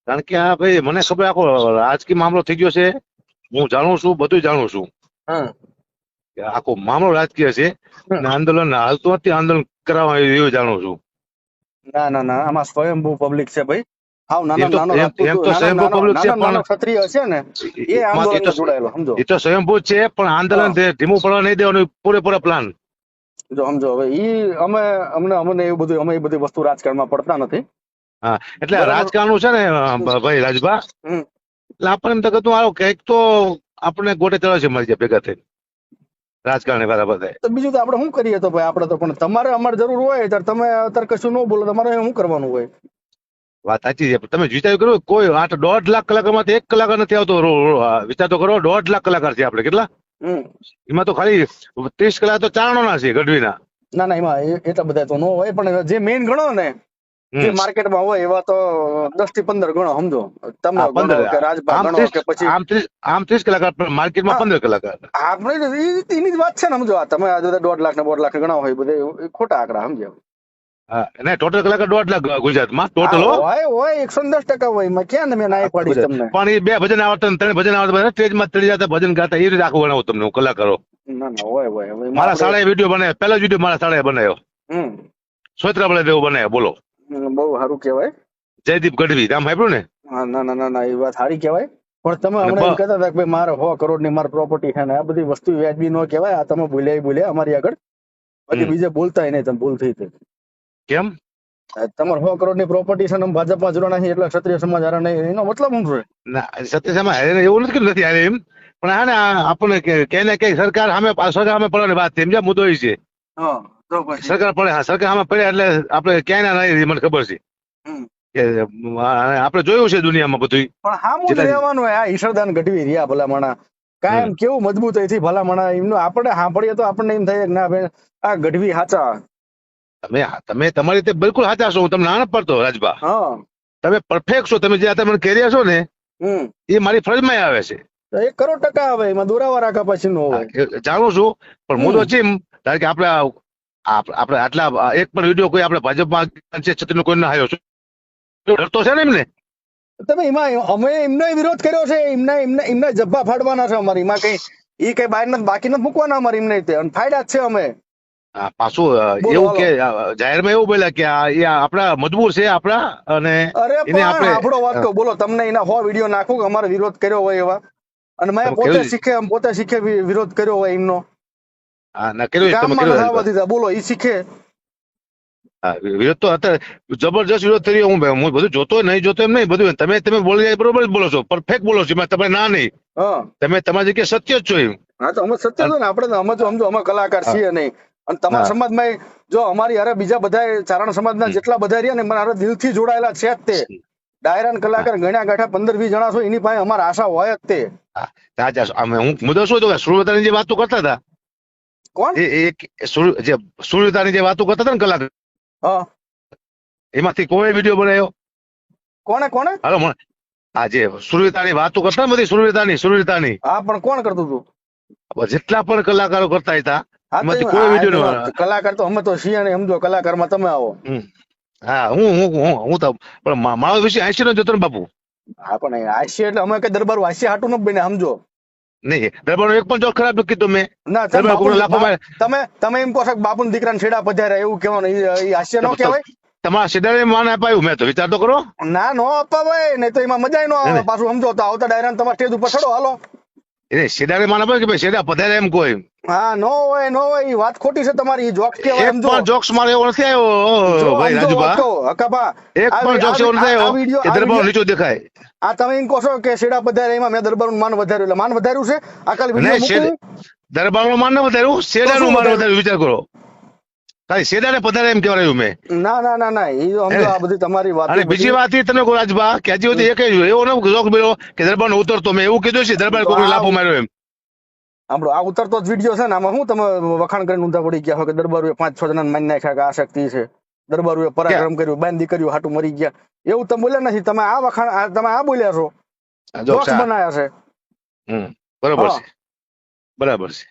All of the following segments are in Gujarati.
કારણ કે આ ભાઈ મને ખબર આખો રાજકીય મામલો થઈ ગયો છે. હું જાણું છું, બધું જાણું છું હા કે આખો મામલો રાજકીય છે અને આંદોલન હાલતું નથી, આંદોલન કરાવવા એવું જાણું છું. ના ના ના, આમાં સ્વયંભૂ પબ્લિક છે ભાઈ. હાવ નાનો એમ તો નાનો એમ રાજપૂત, એમ તો નાનો સ્વયંભૂ નાનો પબ્લિક છે, નાનો પણ નાનો ક્ષત્રિય છે ને, એ આંદોલનમાં જોડાયેલો, સમજો. એ તો સ્વયંભૂ જ છે, પણ હા આંદોલન ધીમું પડવા નહીં દેવાનું, પૂરેપૂરા પ્લાન. જો સમજો હવે અમને એવું બધું, અમે એ બધી વસ્તુ રાજકારણમાં પડતા નથી. હા, એટલે બરાબર. રાજકારણ છે ને ભાઈ રાજભા, હમ. એટલે આપણને એમ તો કહેતું આવો કંઈક તો આપણે ગોટે ચડે છે મળી જાય ભેગા થઈને રાજકારણી બરાબર થાય. તો બીજું તો આપણે શું કરીએ? તો ભાઈ આપણે તો, પણ તમારે અમારે જરૂર હોય ત્યારે તમે અત્યારે કશું ન બોલો, તમારે શું કરવાનું હોય? વાત સાચી છે, તમે વિચાર કરો, કોઈ 1.5 લાખ કલાકારમાંથી 1 કલાકાર નથી આવતો. વિચાર તો કરો, 1.5 લાખ કલાકાર છે આપણે, કેટલા? હમ. એમાં તો ખાલી 30 કલાક તો ચારણોના છે, ગઢવીના. ના ના, એમાં એટલા બધા તો ન હોય, પણ જે મેઇન ગણો ને, જે હમ માર્કેટમાં હોય એવા તો 10 થી 15 ગણો, સમજો. તમે હા, ગણો 15. કે રાજભા આમ ગણો 30, કે પછી આમ 30 કલાકાર, પણ માર્કેટમાં હા 15 કલાકાર. આપણે એની જ વાત છે ને, સમજો. આ તમે આજે 1.5 લાખ ને 1.5 લાખ ગણા હોય, બધે એ ખોટા આંકડા, સમજો. હા, અને ટોટલ કલાકાર 1.5 લાખ ગુજરાતમાં હા ટોટલ. હો, હોય 110% હોય, એમાં ક્યાં ને મેં ના પાડીશ તમને. પણ એ 2 ભજન આવડતા ને 3 ભજન આવડતા, સ્ટેજમાં ચડી જતા ભજન ગાતા, એ રીતે આખું ગણાવું તમને હું કલાકારો. ના ના, હોય હવે એમાં મારા આપણે. શાળાએ વિડીયો બનાવ્યો, પહેલો જ વિડીયો મારા શાળાએ બનાવ્યો, હમ. સોત્રાબળે દેવો બનાવ્યો, બોલો. બહુ સારું કહેવાય. જયદીપ ગઢવી નામ સાંભળ્યું ને? હા, ના ના ના ના, એ વાત સારી કહેવાય. પણ તમે અને હમણાં એમ કહેતા હતા કે ભાઈ મારે 100 કરોડ ની મારી પ્રોપર્ટી છે ને, આ બધી વસ્તુ વ્યાજબી ન કહેવાય. આ તમે બોલ્યા અમારી આગળ, બાકી બીજે બોલતા નહીં, તમે ભૂલ થઈ હતી. કેમ? તમારે 100 કરોડ ની પ્રોપર્ટી છે ને ભાજપમાં જોડાણા નહીં એટલે ક્ષત્રિય સમાજ હારે નહીં, એનો મતલબ શું છે? ના, સત્યસામાં હારે એવું નથી કે નથી હારે એમ, પણ હા ને આપણને ક્યાંય ને ક્યાંય સરકાર સામે પડવાની વાત છે, સમજ્યા? મુદ્દો એ છે હા તો પછી. સરકાર પડે, હા, સરકાર સામે પડે એટલે આપણે ક્યાંય ના નહીં, મને ખબર છે હમ. કે આપણે જોયું છે દુનિયામાં બધું. પણ હામું જ જેટલા રહેવાનું હોય. આ ઈશ્વરદાન ગઢવી રહ્યા ભલામણા, હમ. કાયમ કેવું મજબૂતાઈથી ભલામણા, એમનું આપણે સાંભળીએ તો આપણને એમ થાય કે ના ભાઈ આ ગઢવી સાચા. તમે તમારી રીતે બિલકુલ સાચા છો, હું તમને ના નથી પડતો રાજભા. હા. તમે પરફેક્ટ છો, તમે જે તમે કહી રહ્યા છો ને, હમ. એ મારી ફરજમાં આવે છે. 1 કરોડ આવે, એમાં દોરાવા રાખા પછી નો હા, હોય. જાણું છું, પણ હમ. મુદ્દો છે કારણ કે આપણે આટલા એક પણ વિડીયો કોઈ આપણે ભાજપમાં છે છત્રીનો કોઈ ના હાર્યો છે, ડરતો છે ને એમને. તમે એમાં અમે એમનો વિરોધ કર્યો છે, એમના જબ્બા ફાડવાના છે અમારી. એમાં કઈ બહાર નથી, બાકી નથી મૂકવાના અમારી એમને, ફાયદા જ છે અમે. હા, પાછું બોલો એવું હાલો. કે જાહેરમાં એવું બોલ્યા કે એ આપણા મજબૂર છે આપણા, અને અરે એને પણ આપણે આપણો વાત કહું, બોલો તમને એના 100 વિડીયો નાખું કે અમારો વિરોધ કર્યો હોય એવા, અને મેં તમે કર્યું પોતે શીખે વિરોધ કર્યો હોય એમનો. હા ના કર્યો તમે ગામમાં કર્યો નથી આવવા રાજભા. દીધા, બોલો એ શીખે. હા, વિરોધ તો અત્યારે જબરજસ્ત વિરોધ કર્યો. હું બધું જોતો નહીં જોતો એમ નહીં, બધું તમે બોલી જાય બરોબર જ બોલો છો, પરફેક્ટ બોલો છો, તમે ના નહીં, હા તમે તમારી જગ્યાએ સત્ય જ છો એમ. હા, તો અમે સત્ય છો ને, આપણે તો અમે તો સમજો, અમે કલાકાર હા છીએ નહીં. અને તમારા હા. સમાજમાં જો અમારી હારે બીજા બધા ચારણ સમાજના હમ. જેટલા બધા રહ્યા ને, મારા હારે દિલથી જોડાયેલા છે જ તે. ડાયરા ને હા કલાકાર ગણ્યા ગાંઠા 15-20 જણા છો, એની પાસે અમારા આશા હોય જ તે. હા, સાચા છો. હું મુદ્દો શું હતો કે સુરતાની જે વાતો કરતા હતા, કોણ? જે સુરતાની જે વાતો કરતા હતા ને કલાકાર, હા. એમાંથી કોઈ વિડીયો બનાવ્યો? કોણે? હાલો આ જે સુરવીરતાની વાતો કરતા ને, બધી સુરવીરતાની હા, પણ કોણ કરતું હતું? જેટલા પણ કલાકારો કરતા હતા, હા તો એમાંથી કોઈ વિડીયો કલાકાર તો અમે તો છીએ ને, સમજો. કલાકારમાં તમે આવો. હા, હું તો પણ મારો વિષય 80 નો જતો ને બાપુ. હા, પણ હાસ્ય એટલે અમે કઈ દરબાર હાસ્ય હાટું ન બને, સમજો. નહીં, દરબારનો એક પણ જોક ખરાબ નથી કીધો મેં. ના તમે દરબાર બાપુ, કોઈ લાખો તમે એમ કહો છો કે બાપુ દીકરાને છેડા પધાર્યા, એવું કહેવાનું એ હાસ્ય નો કહેવાય. તમારા સીધા માન અપાયું, મેં તો વિચાર તો કરો. ના, નો અપાવાય નહીં, તો એમાં મજા નો આવે. ને પાછું સમજો તો આવતા ડાયરા તમારા સ્ટેજ ઉપર ચડો, હાલો. એને સીધા માન અપાયું કે ભાઈ સીધા પધારે એમ કોઈ. હા, નો હોય, એ વાત ખોટી છે તમારી. એ જોક્સ કહેવાય, એક સમજો. પણ જોક્સ મારે એવો નથી જો આવ્યો ભાઈ સમજો વાત રાજુભા. કહો, હકાભા. એક પણ જોક્સ એવો નથી આ આવ્યો વિડીયો કે દરબાર નીચો દેખાય. આ તમે એમ કહો છો કે શેડા પધાર્યા, એમાં મેં દરબારનું માન વધાર્યું, એટલે માન વધાર્યું છે. આ કાલે વિડીયો મૂકું દરબારનું માન ન વધાર્યું, તો શેડાનું શું માન વધાર્યું? વધાર્યું, વિચાર કરો. ખાલી શેડાને પધારે એમ કહેવાયું મેં. ના, એ સમજો. આ બધી તમારી વાતો અને બીજી બધી. વાત એ તમે કહો રાજભા કે હજી સુધી એક એવો ન જોક બોલ્યો કે દરબાર ઉતરતો, મેં એવું કીધું છે દરબાર કોઈને લાફો માર્યો એમ. સાંભળો, આ ઉતરતો જ વિડીયો છે ને, આમાં શું તમે વખાણ કરીને ઊંધા પડી ગયા હો કે દરબારુએ 5-6 જણાને મારી નાખ્યા, કે આ શક્તિ છે, દરબારુએ પરાક્રમ કર્યું, બાંધી કર્યું, હાટું મરી ગયા, એવું તમે બોલ્યા નથી. તમે આ વખાણ, તમે આ બોલ્યા છો, જોક્સ જોક્સ બનાયા છે. બરોબર હા, છે, બરાબર છે.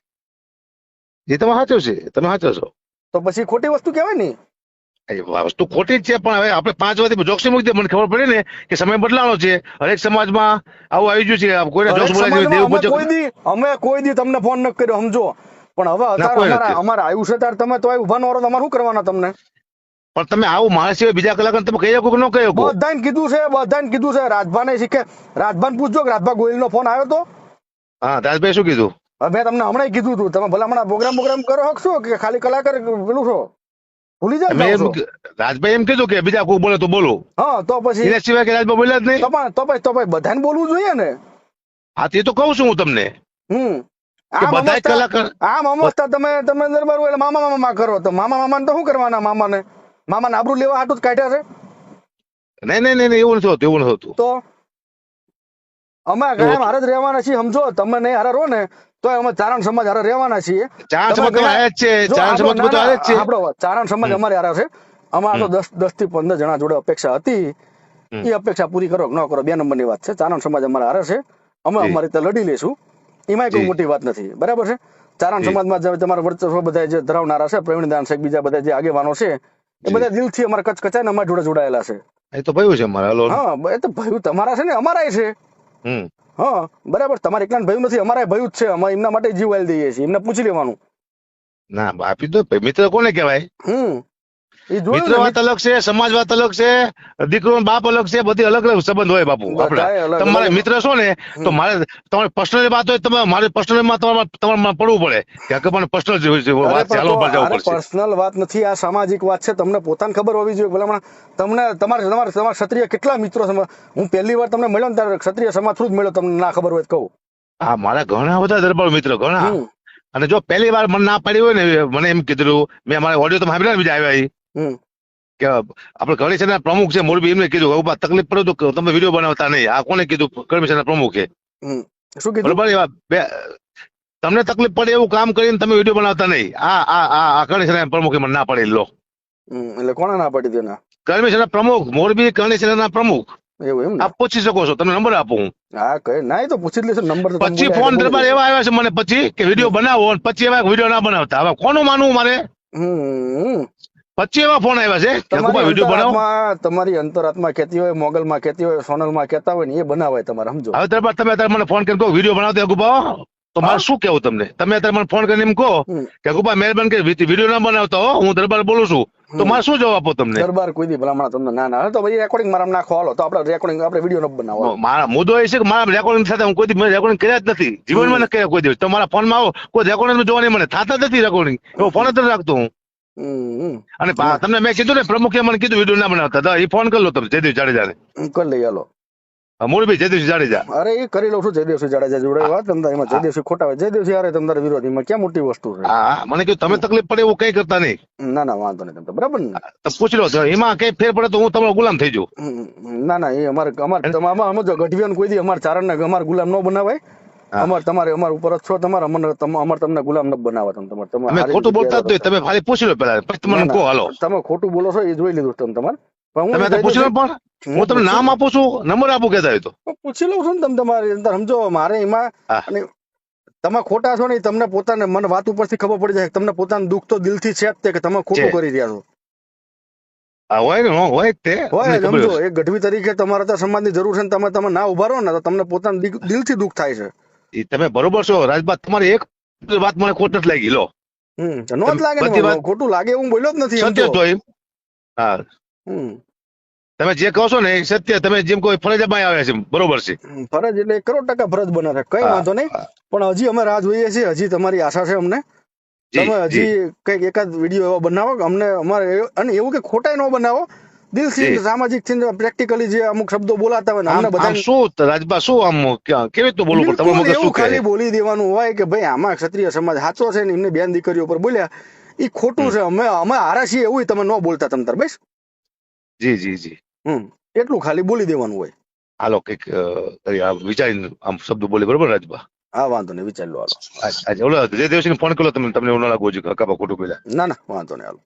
એ તમે સાચો છે, તમે સાચો છો. તો પછી ખોટી વસ્તુ કહેવાય ને. એ વસ્તુ ખોટી જ છે, પણ હવે આપણે 5 વર્ષથી જોક્સી મૂકી દે, મને ખબર પડે ને કે સમય બદલાવાનો છે, હરેક સમાજમાં આવું આવી ગયું છે, કોઈને જોક્સ હરેક બોલાય સમાજમાં દેવ અમે કોઈ દી તમને ફોન ન કર્યો સમજો, પણ હવે ના અત્યારે કોઈ નથી. અમારે આવ્યું છે ત્યારે તમે તો ઉભા ન રહો, તમારે શું કરવાના તમને? પણ તમે આવું માણસ સિવાય બીજા કલાકાર તમે કહી શકો કે ન કહી શકો? બધાને કીધું છે. રાજભાને શીખે, રાજભાન પૂછજો કે રાજભા ગોહિલ નો ફોન આવ્યો તો? હા, રાજભાઈ શું કીધું? મેં તમને હમણાં કીધું હતું, તમે ભલા હમણાં પ્રોગ્રામ કરો શકશો કે ખાલી કલાકાર પેલું છો ભૂલી જાય તમે જાઓ એમ છો? રાજભાઈ એમ કીધું કે બીજા કોઈ બોલે તો બોલો, હા તો પછી એના સિવાય કે રાજભાઈ બોલ્યા જ નહીં. તો પછી બધાને બોલવું જોઈએ ને. હા, તે તો કહું છું હું તમને કે બધા કલાકાર આમ અમસ્તા તમે દરબાર એટલે મામા કરો તો મામાને તો શું કરવાના? મામાને આબરૂ લેવા હાટું જ કાઢ્યા છે. નહીં એવું નથી હોતું, એવું નથી હોતું. તો અમે કાયમ હારે જ રહેવાના છીએ, સમજો. તમે નહીં હારે રહો ને તો અમે ચારણ સમાજ હારે રહેવાના છીએ. ચારણ સમાજ તો હારે જ છે, ચારણ સમાજ તો હારે જ છે. આપણો ચારણ સમાજ અમારે હારે છે. અમારે તો 10 થી 15 જણા જોડે અપેક્ષા હતી, એ અપેક્ષા પૂરી કરો કે ન કરો 2 નંબરની વાત છે. ચારણ સમાજ અમારે હારે છે, અમે અમારી રીતે લડી લઈશું, એમાં કોઈ મોટી વાત નથી, બરાબર છે. ચારણ સમાજમાં જે તમારા વર્ચસ્વ બધા જે ધરાવનારા છે, પ્રવીણદાન છે, બીજા બધા જે આગેવાનો છે, એ બધા દિલથી અમારા કચકચાઈને અમારી જોડે જોડાયેલા છે. એ તો ભયું છે મારા. હા, એ તો ભયું તમારા છે ને અમારાય છે. હા બરાબર, તમારે એકલા ભયું નથી, અમારા ભયું જ છે. અમે એમના માટે જીવ વાળી દઈએ છીએ, એમને પૂછી લેવાનું. ના આપી દો, મિત્ર કોને કહેવાય? મિત્ર વાત અલગ છે, સમાજ વાત અલગ છે, દીકરો બાપ અલગ છે, બધી અલગ અલગ સંબંધ હોય બાપુ. આપડા તમારે મિત્ર છો ને તો મારે તમારે પર્સનલ વાત હોય, તમે મારે પર્સનલ માં તમારે પડવું પડે કે મને પર્સનલ વાત ચાલવા પર જવું પડશે. પર્સનલ વાત નથી, આ સામાજિક વાત છે. તમને પોતાને ખબર હોવી જોઈએ. ભલામણ તમને તમારા ક્ષત્રિય કેટલા મિત્રો છે? હું પહેલી વાર તમને મળ્યો ને ત્યારે ક્ષત્રિય સમાજ થ્રુ જ મળ્યો, તમને ના ખબર હોય તો કહું. હા, મારા ઘણા બધા દરબાર મિત્રો, ઘણા. અને જો પહેલી વાર મને ના પાડી હોય ને, મને એમ કીધું, મેં અમારા ઓડિયો તો સાંભળ્યા ને બીજા આવ્યા કે આપણે ગણેશ પ્રમુખ છે મોરબી, એમને કીધું તકલીફ પડે તો તમે વિડીયો બનાવતા નહીં. આ કોને કીધું? ગણેશ પ્રમુખે. શું કીધું? બરાબર, તમને તકલીફ પડે એવું કામ કરીને તમે વિડીયો બનાવતા નહીં. આ ગણેશ પ્રમુખે મને ના પાડી. લો, એટલે કોને ના પાડી દેના? ગણેશ પ્રમુખ મોરબી, ગણેશ પ્રમુખ. એવું એમ? આપ પૂછી શકો છો, તમને નંબર આપું હું. હા કઈ ના, તો પૂછી લેશે નંબર. પછી ફોન દરબાર એવા આવ્યા છે મને પછી કે વિડીયો બનાવો, પછી એવા વિડીયો ના બનાવતા. હવે કોનું માનવું મારે? પછી એવા ફોન આવ્યા છે કે વિડીયો બનાવો. તમારી અંતરાત્મા કહેતી હોય, મોગલમાં કહેતી હોય, સોનલમાં કહેતા હોય ને, એ બનાવાય તમારે, સમજો. હવે દરબાર તમે અત્યારે મને ફોન કરીને કહો વિડીયો બનાવતો અગુબા, તો મારે શું કેવું તમને? તમે અત્યારે મને ફોન કરીને એમ કહો કે અગુબા મહેરબાની કરી વિડીયો ના બનાવતા હો, હું દરબાર બોલું છું, તો મારે શું જવાબ આપો તમને? દરબાર કોઈ દી ભલામણ તમને ના તો ભાઈ રેકોર્ડિંગ મારા નાખો, હાલો તો આપણે રેકોર્ડિંગ, આપણે વિડીયો ન બનાવો. મારા મુદ્દો એ છે કે મારા રેકોર્ડિંગ સાથે હું કોઈ દી રેકોર્ડિંગ કર્યા જ નથી, જીવનમાં નથી કર્યા કોઈ દિવસ. તમારા ફોનમાં આવો કોઈ રેકોર્ડિંગ જોવા નહીં મને, થતા નથી રેકોર્ડિંગ, એવો ફોન જ નથી રાખતો હું. અને તમને મેં કીધું ને, પ્રમુખે મને કીધું વિડીયો ના બનાવતા, એ ફોન કરી લો તમે જયદેવ જાડેજાને. કરી લઈ, હાલો. મોરબી જયદેવ જાડેજા. અરે એ કરી લઉં છું, જયદેવ જાડેજા જોડે વાત. તમને એમાં જયદેવ ખોટા હોય, જયદેવ યારે તમારા વિરોધીમાં ક્યાં મોટી વસ્તુ છે? હા, મને કહ્યું તમે તકલીફ પડે એવું કઈ કરતા નહીં. ના વાંધો નહીં, તમે બરાબર ને પૂછી લો, એમાં કઈ ફેર પડે તો હું તમારો ગુલામ થઈ જાઉં. ના એ અમારે ગઢવીઓને કોઈ દી અમારે ચારણ ને અમારે ગુલામ ન બનાવાય. અમાર ઉપર જ છો, અમારે તમને ગુલામ ન બનાવવા. તમે ખોટું બોલતા જ તમે ખાલી પૂછી લો પેલા, પછી તમને કહો હાલો. તમે ખોટું બોલો છો એ જોઈ લીધું તમારે. તમે પૂછી લો, પણ હું તમને નામ આપું છું, નંબર આપું કેતા હોય તો પૂછી લઉં છું ને. તમે તમારી અંદર સમજો, મારે એમાં તમે ખોટા છો ને, તમને પોતાને મને વાત ઉપરથી ખબર પડી જાય, તમને પોતાનું દુઃખ તો દિલથી છે જ કે તમે ખોટું કરી રહ્યા છો. હોય ને, હોય તે હોય. સમજો, એક ગઢવી તરીકે તમારા તો સમાજની જરૂર છે ને, તમે ના ઉભા રહો ને તો તમને પોતાનું દિલથી દુઃખ થાય છે. તમે બરોબર છો રાજબા, તમારી એક વાત મને ખોટ નથી લાગી. લો, નો જ લાગે, ખોટું લાગે હું બોલ્યો જ નથી. સત્ય તો એમ. હા, તમે જે કહો છો ને એ સત્ય. તમે જેમ કોઈ ફરજમાં આવ્યા છે, બરોબર છે. ફરજ એટલે 1,00,00,000% ફરજ બને છે, કઈ વાંધો નહીં. પણ હજી અમે રાહ જોઈએ છીએ, હજી તમારી આશા છે અમને. તમે હજી કઈક એકાદ વિડીયો એવો બનાવો અમને, અમારે. અને એવું કે ખોટાઈ ન બનાવો, દિલથી સામાજિક થી પ્રેક્ટિકલી જે અમુક શબ્દો બોલાતા હોય ને, અમને બધા શું રાજબા શું આમ કેવી રીતે બોલવું પડે? એવું ખાલી બોલી દેવાનું હોય કે ભાઈ આમાં ક્ષત્રિય સમાજ સાચો છે ને, એમને બેન દીકરીઓ પર બોલ્યા એ ખોટું છે, અમે હારા છીએ એવું તમે ન બોલતા તમતાર. બસ જી એટલું ખાલી બોલી દેવાનું હોય. હાલો કઈક વિચારીને આમ શબ્દ બોલે, બરોબર રાજબા? હા વાંધો નહીં, વિચાર લો, હાલો. ઓલો જય દેવસિંહ ફોન કરો, તમને ન લાગવું જોઈએ ખોટું બોલ્યા. ના વાંધો નહીં, હાલો.